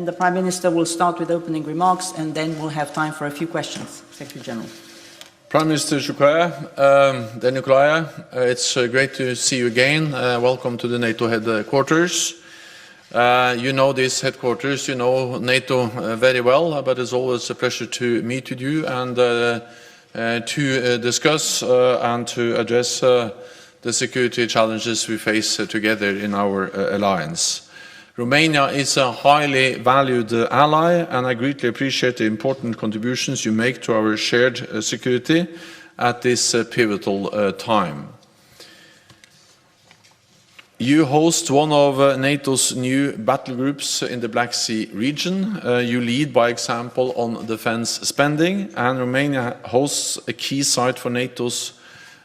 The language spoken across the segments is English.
the Prime Minister will start with opening remarks, and then we'll have time for a few questions. Secretary General. Prime Minister Shukaya, Nikolaya, it's great to see you again. Welcome to the NATO headquarters. You know these headquarters, you know NATO very well, but it's always a pleasure to meet with you and to discuss and to address the security challenges we face together in our alliance. Romania is a highly valued ally, and I greatly appreciate the important contributions you make to our shared security at this pivotal time. You host one of NATO's new battle groups in the Black Sea region. You lead by example on defense spending, and Romania hosts a key site for NATO's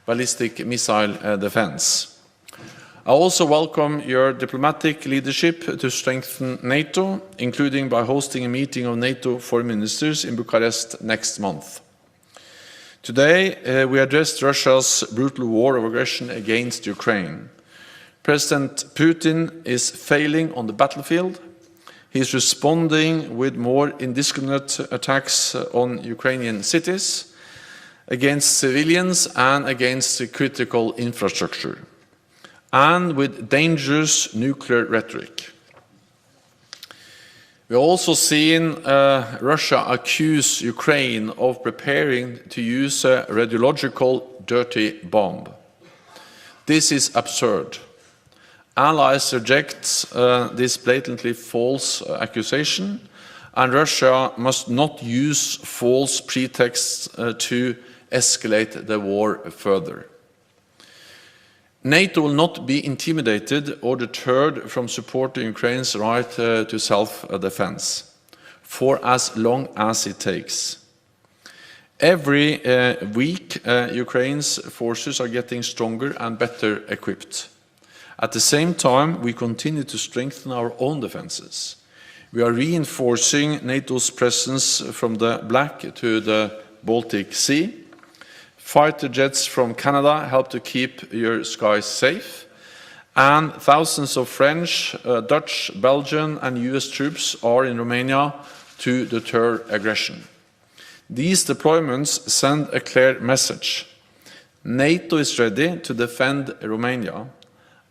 ballistic missile defense. I also welcome your diplomatic leadership to strengthen NATO, including by hosting a meeting of NATO foreign ministers in Bucharest next month. Today, we addressed Russia's brutal war of aggression against Ukraine. President Putin is failing on the battlefield. He is responding with more indiscriminate attacks on Ukrainian cities, against civilians and against critical infrastructure, and with dangerous nuclear rhetoric. We are also seeing Russia accuse Ukraine of preparing to use a radiological dirty bomb. This is absurd. Allies reject this blatantly false accusation, and Russia must not use false pretexts to escalate the war further. NATO will not be intimidated or deterred from supporting Ukraine's right to self-defense for as long as it takes. Every week, Ukraine's forces are getting stronger and better equipped. At the same time, we continue to strengthen our own defenses. We are reinforcing NATO's presence from the Black to the Baltic Sea. Fighter jets from Canada help to keep your skies safe, and thousands of French, Dutch, Belgian and US troops are in Romania to deter aggression. These deployments send a clear message. NATO is ready to defend Romania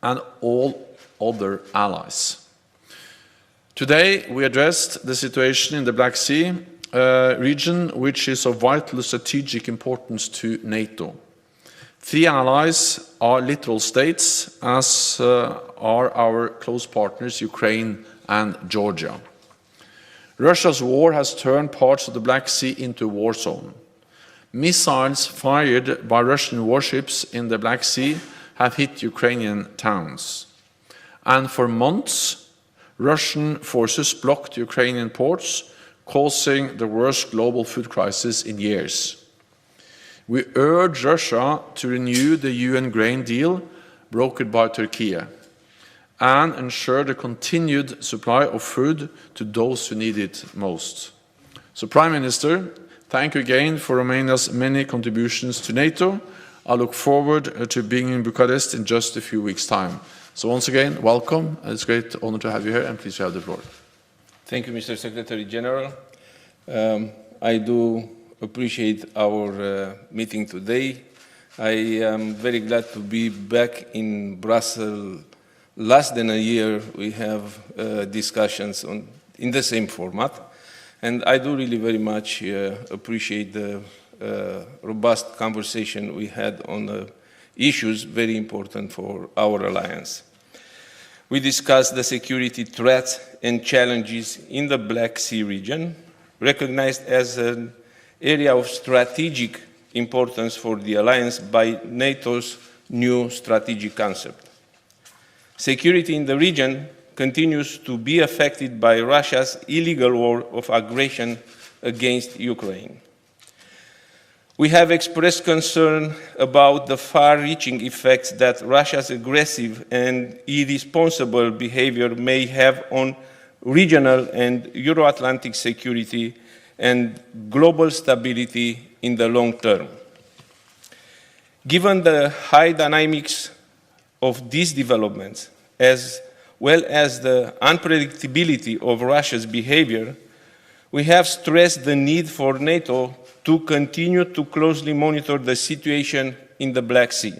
and all other allies. Today, we addressed the situation in the Black Sea region, which is of vital strategic importance to NATO. 3 allies are littoral states, as are our close partners Ukraine and Georgia. Russia's war has turned parts of the Black Sea into a war zone. Missiles fired by Russian warships in the Black Sea have hit Ukrainian towns. And for months, Russian forces blocked Ukrainian ports, causing the worst global food crisis in years. We urge Russia to renew the UN grain deal brokered by Turkey and ensure the continued supply of food to those who need it most. So, Prime Minister, thank you again for Romania's many contributions to NATO. I look forward to being in Bucharest in just a few weeks' time. So once again, welcome. It's a great honor to have you here, and please have the floor. Thank you, Mr. Secretary General. I do appreciate our meeting today. I am very glad to be back in Brussels. Less than a year, we have discussions in the same format, and I do really very much appreciate the robust conversation we had on issues very important for our alliance. We discussed the security threats and challenges in the Black Sea region, recognized as an area of strategic importance for the alliance by NATO's new strategic concept. Security in the region continues to be affected by Russia's illegal war of aggression against Ukraine. We have expressed concern about the far-reaching effects that Russia's aggressive and irresponsible behavior may have on regional and Euro-Atlantic security and global stability in the long term. Given the high dynamics of these developments, as well as the unpredictability of Russia's behavior, we have stressed the need for NATO to continue to closely monitor the situation in the Black Sea.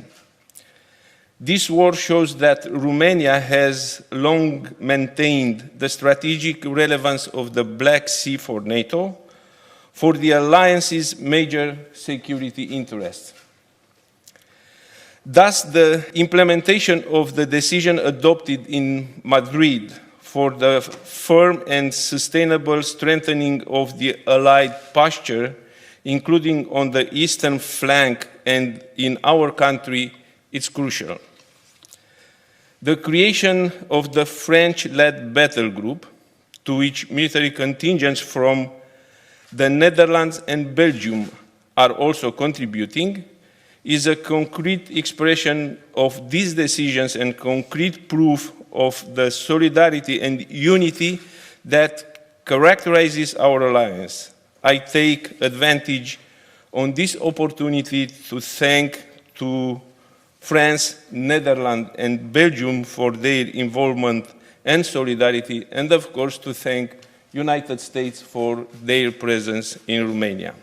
This war shows that Romania has long maintained the strategic relevance of the Black Sea for NATO, for the alliance's major security interests. Thus, the implementation of the decision adopted in Madrid for the firm and sustainable strengthening of the Allied posture, including on the eastern flank and in our country, is crucial. The creation of the French-led battle group, to which military contingents from the Netherlands and Belgium are also contributing, is a concrete expression of these decisions and concrete proof of the solidarity and unity that characterizes our alliance. I take advantage on this opportunity to thank to France, Netherlands, and Belgium for their involvement and solidarity, and of course to thank United States for their presence in Romania.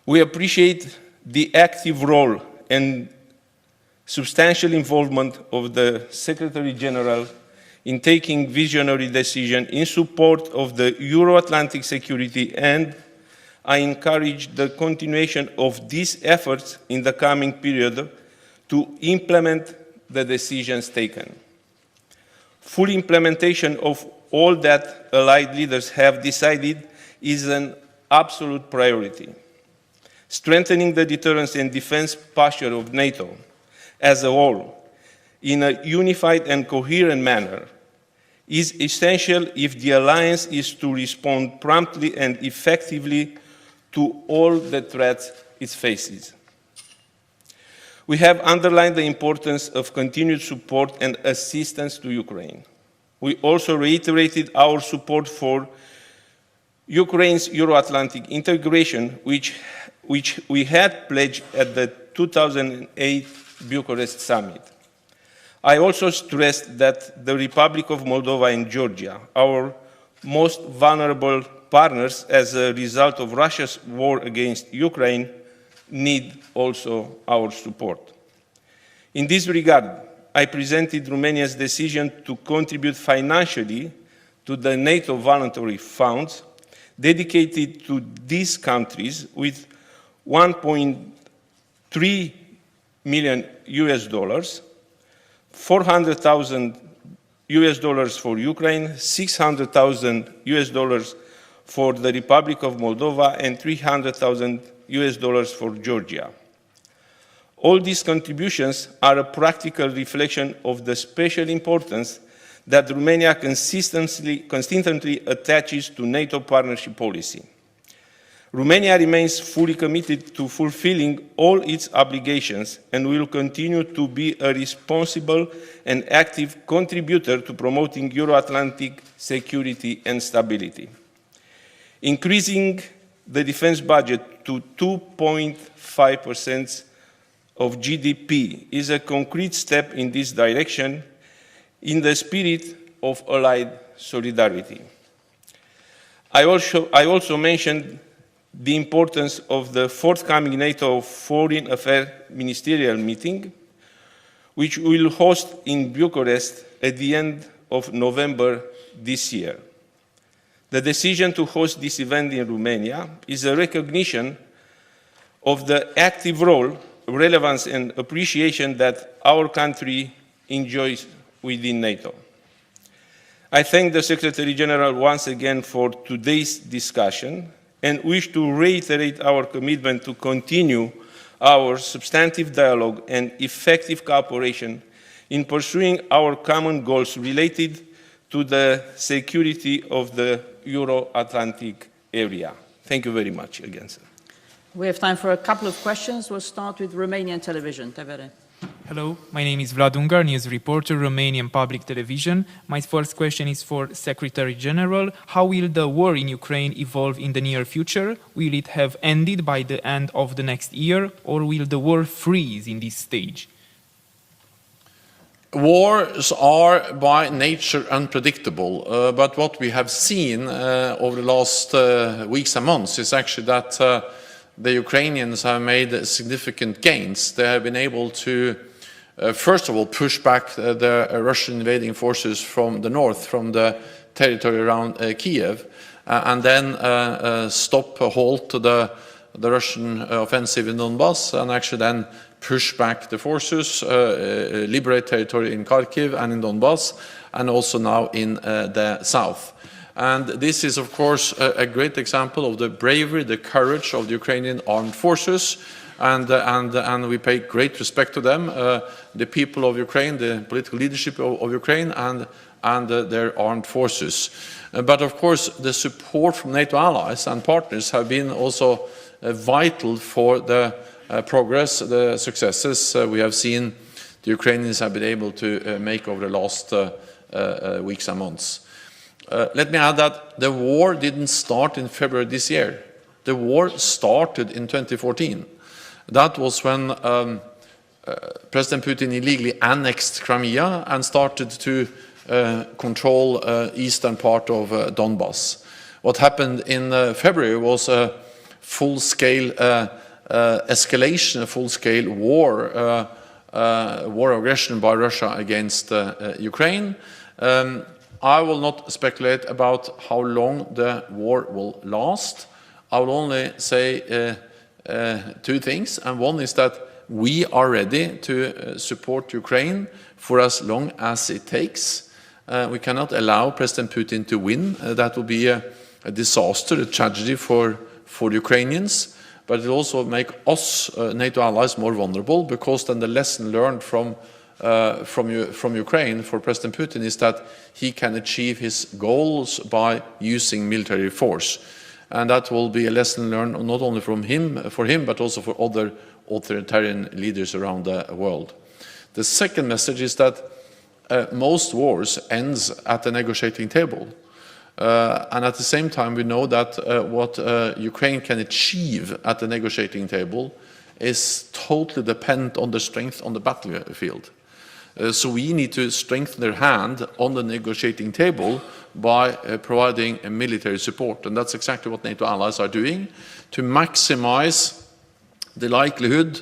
We appreciate the active role and substantial involvement of the Secretary General in taking visionary decisions in support of the Euro-Atlantic security, and I encourage the continuation of these efforts in the coming period to implement the decisions taken. Full implementation of all that Allied leaders have decided is an absolute priority. Strengthening the deterrence and defense posture of NATO as a whole in a unified and coherent manner is essential if the alliance is to respond promptly and effectively to all the threats it faces. We have underlined the importance of continued support and assistance to Ukraine. We also reiterated our support for Ukraine's Euro-Atlantic integration, which we had pledged at the 2008 Bucharest summit. I also stressed that the Republic of Moldova and Georgia, our most vulnerable partners as a result of Russia's war against Ukraine, need also our support. In this regard, I presented Romania's decision to contribute financially to the NATO voluntary funds dedicated to these countries with 1.3 million US dollars, 400,000 US dollars for Ukraine, 600,000 US dollars for the Republic of Moldova, and 300,000 US dollars for Georgia. All these contributions are a practical reflection of the special importance that Romania consistently attaches to NATO partnership policy. Romania remains fully committed to fulfilling all its obligations and will continue to be a responsible and active contributor to promoting Euro-Atlantic security and stability. Increasing the defense budget to 2.5% of GDP is a concrete step in this direction in the spirit of allied solidarity. I also mentioned the importance of the forthcoming NATO Foreign Affairs Ministerial meeting, which we will host in Bucharest at the end of November this year. The decision to host this event in Romania is a recognition of the active role, relevance, and appreciation that our country enjoys within NATO. I thank the Secretary General once again for today's discussion and wish to reiterate our commitment to continue our substantive dialogue and effective cooperation in pursuing our common goals related to the security of the Euro-Atlantic area. Thank you very much again, sir. We have time for a couple of questions. We'll start with Romanian television. Tevere. Hello, my name is Vlad Ungar, news reporter, Romanian Public Television. My first question is for Secretary General. How will the war in Ukraine evolve in the near future? Will it have ended by the end of the next year, or will the war freeze in this stage? Wars are by nature unpredictable, but what we have seen over the last weeks and months is actually that the Ukrainians have made significant gains. They have been able to, first of all, push back the Russian invading forces from the north, from the territory around Kiev, and then halt the Russian offensive in Donbass, and actually then push back the forces, liberate territory in Kharkiv and in Donbass, and also now in the south. And this is, of course, a great example of the bravery, the courage of the Ukrainian armed forces, and we pay great respect to them, the people of Ukraine, the political leadership of Ukraine, and their armed forces. But of course, the support from NATO allies and partners have been also vital for the progress, the successes we have seen the Ukrainians have been able to make over the last weeks and months. Let me add that the war didn't start in February this year. The war started in 2014. That was when President Putin illegally annexed Crimea and started to control eastern part of Donbass. What happened in February was a full-scale escalation, a full-scale war aggression by Russia against Ukraine. I will not speculate about how long the war will last. I will only say two things, and one is that we are ready to support Ukraine for as long as it takes. We cannot allow President Putin to win. That will be a disaster, a tragedy for the Ukrainians, but it will also make us, NATO allies, more vulnerable, because then the lesson learned from Ukraine for President Putin is that he can achieve his goals by using military force. And that will be a lesson learned not only for him, but also for other authoritarian leaders around the world. The second message is that most wars ends at the negotiating table. And at the same time, we know that what Ukraine can achieve at the negotiating table is totally dependent on the strength on the battlefield. So we need to strengthen their hand on the negotiating table by providing a military support. And that's exactly what NATO allies are doing to maximize the likelihood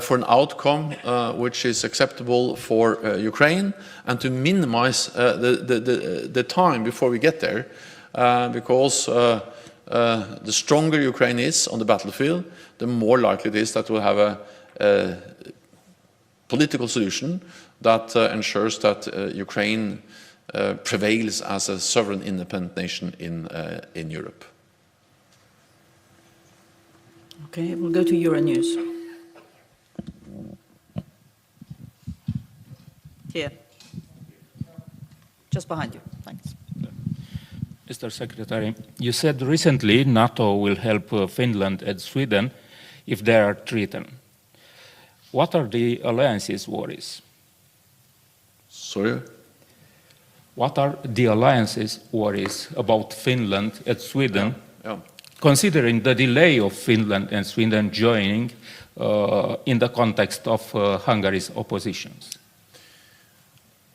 for an outcome which is acceptable for Ukraine, and to minimize the time before we get there, because the stronger Ukraine is on the battlefield, the more likely it is that we'll have a political solution that ensures that Ukraine prevails as a sovereign independent nation in Europe. Okay, we'll go to Euronews. Here. Just behind you. Thanks. Mr. Secretary, you said recently NATO will help Finland and Sweden if they are threatened. What are the alliance's worries? Sorry? What are the alliance's worries about Finland and Sweden, considering the delay of Finland and Sweden joining in the context of Hungary's oppositions?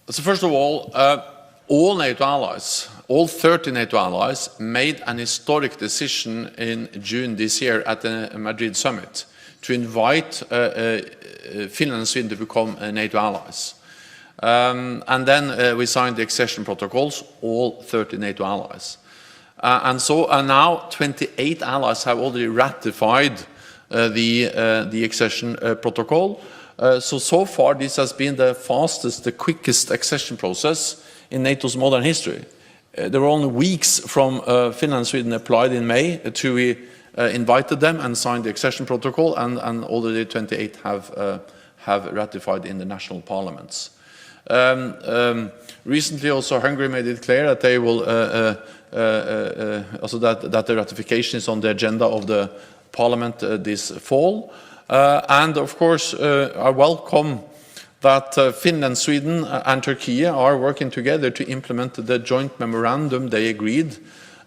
So first of all NATO allies, all 30 NATO allies, made an historic decision in June this year at the Madrid summit to invite Finland and Sweden to become NATO allies. And then we signed the accession protocols, all 30 NATO allies. And now 28 allies have already ratified the accession protocol. So far, this has been the fastest, the quickest accession process in NATO's modern history. There were only weeks from Finland and Sweden applied in May to we invited them and signed the accession protocol, and already 28 have ratified in the national parliaments. Recently, also Hungary made it clear that they will also that the ratification is on the agenda of the parliament this fall. And of course, I welcome that Finland, Sweden and Turkey are working together to implement the joint memorandum they agreed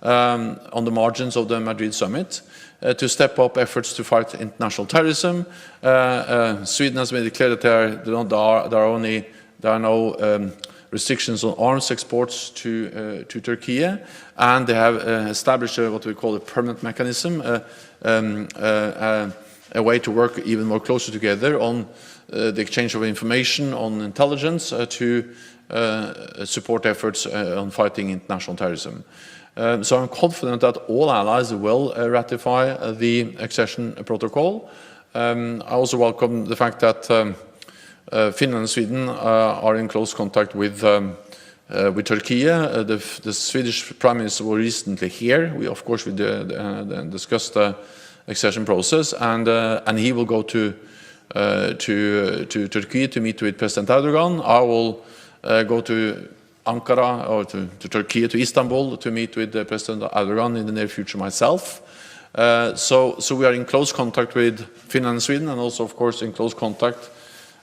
on the margins of the Madrid summit to step up efforts to fight international terrorism. Sweden has made it clear that there are only There are no restrictions on arms exports to Turkey, and they have established what we call a permanent mechanism, a way to work even more closely together on the exchange of information on intelligence to support efforts on fighting international terrorism. So I'm confident that all allies will ratify the accession protocol. I also welcome the fact that Finland and Sweden are in close contact with Turkey. The Swedish Prime Minister was recently here. We discussed the accession process, and he will go to Turkey to meet with President Erdogan. I will go to Ankara or to Turkey, to Istanbul, to meet with President Erdogan in the near future myself. So we are in close contact with Finland and Sweden, and also, of course, in close contact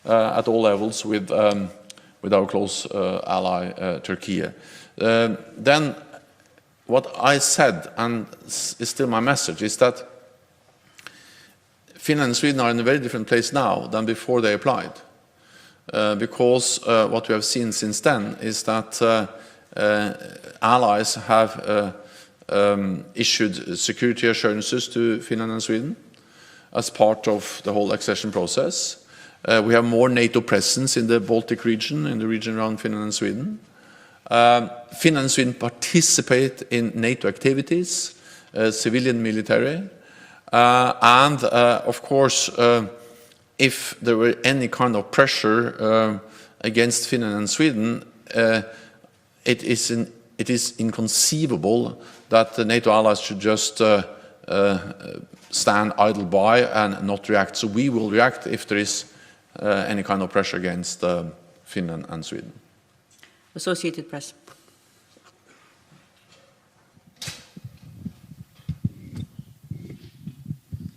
at all levels with our close ally Turkey. Then what I said, and is still my message, is that Finland and Sweden are in a very different place now than before they applied. Because what we have seen since then is that allies have issued security assurances to Finland and Sweden as part of the whole accession process. We have more NATO presence in the Baltic region, in the region around Finland and Sweden. Finland and Sweden participate in NATO activities, civilian, military, and of course, if there were any kind of pressure against Finland and Sweden, it is inconceivable that the NATO allies should just stand idle by and not react. So we will react if there is any kind of pressure against Finland and Sweden. Associated Press.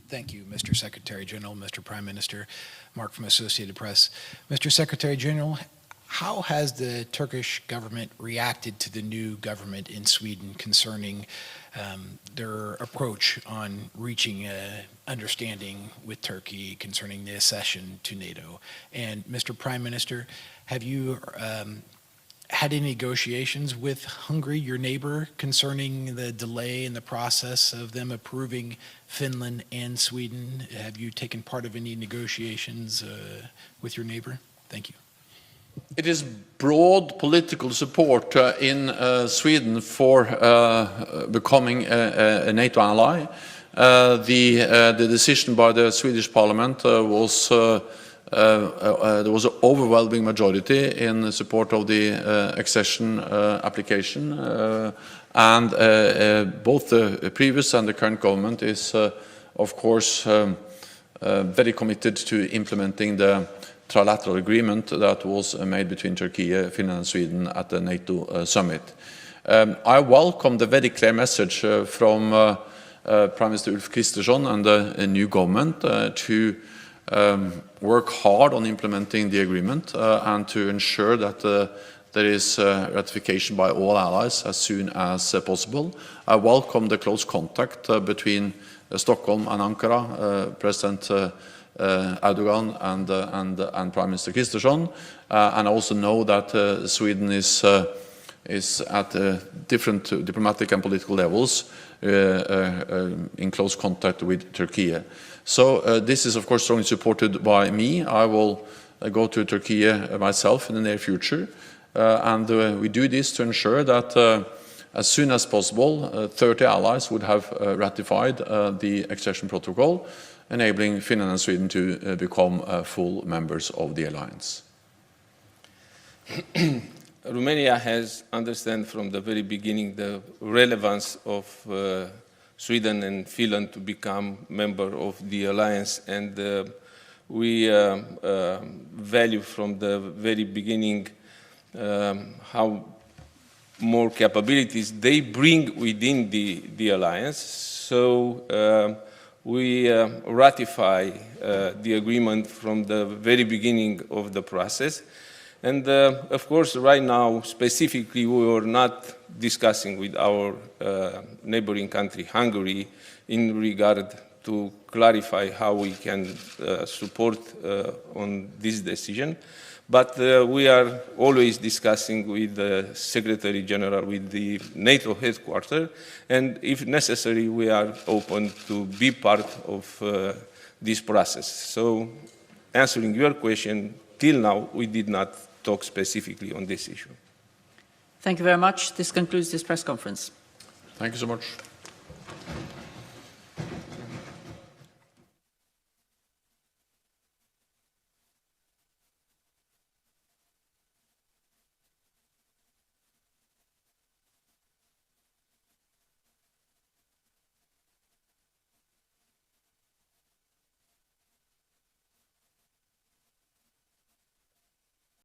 Thank you, Mr. Secretary General, Mr. Prime Minister. Mark from Associated Press. Mr. Secretary General, how has the Turkish government reacted to the new government in Sweden concerning their approach on reaching an understanding with Turkey concerning the accession to NATO? And Mr. Prime Minister, have you had any negotiations with Hungary, your neighbor, concerning the delay in the process of them approving Finland and Sweden? Have you taken part of any negotiations with your neighbor? Thank you. It is broad political support in Sweden for becoming a NATO ally. The decision by the Swedish Parliament was there was an overwhelming majority in support of the accession application, and both the previous and the current government is, of course, very committed to implementing the trilateral agreement that was made between Turkey, Finland and Sweden at the NATO summit. I welcome the very clear message from Prime Minister Ulf Kristersson and the new government to work hard on implementing the agreement and to ensure that there is ratification by all allies as soon as possible. I welcome the close contact between Stockholm and Ankara, President Erdogan and Prime Minister Kristersson, and I also know that Sweden is at different diplomatic and political levels in close contact with Turkey. So this is of course strongly supported by me. I will go to Turkey myself in the near future, and we do this to ensure that as soon as possible 30 allies would have ratified the accession protocol, enabling Finland and Sweden to become full members of the alliance. Romania has understood from the very beginning the relevance of Sweden and Finland to become member of the alliance, and we value from the very beginning how more capabilities they bring within the alliance. So we ratify the agreement from the very beginning of the process. And of course, right now, specifically, we are not discussing with our neighboring country, Hungary, in regard to clarify how we can support on this decision. But we are always discussing with the Secretary General, with the NATO headquarters, and if necessary, we are open to be part of this process. So, answering your question, till now, we did not talk specifically on this issue. Thank you very much. This concludes this press conference. Thank you so much.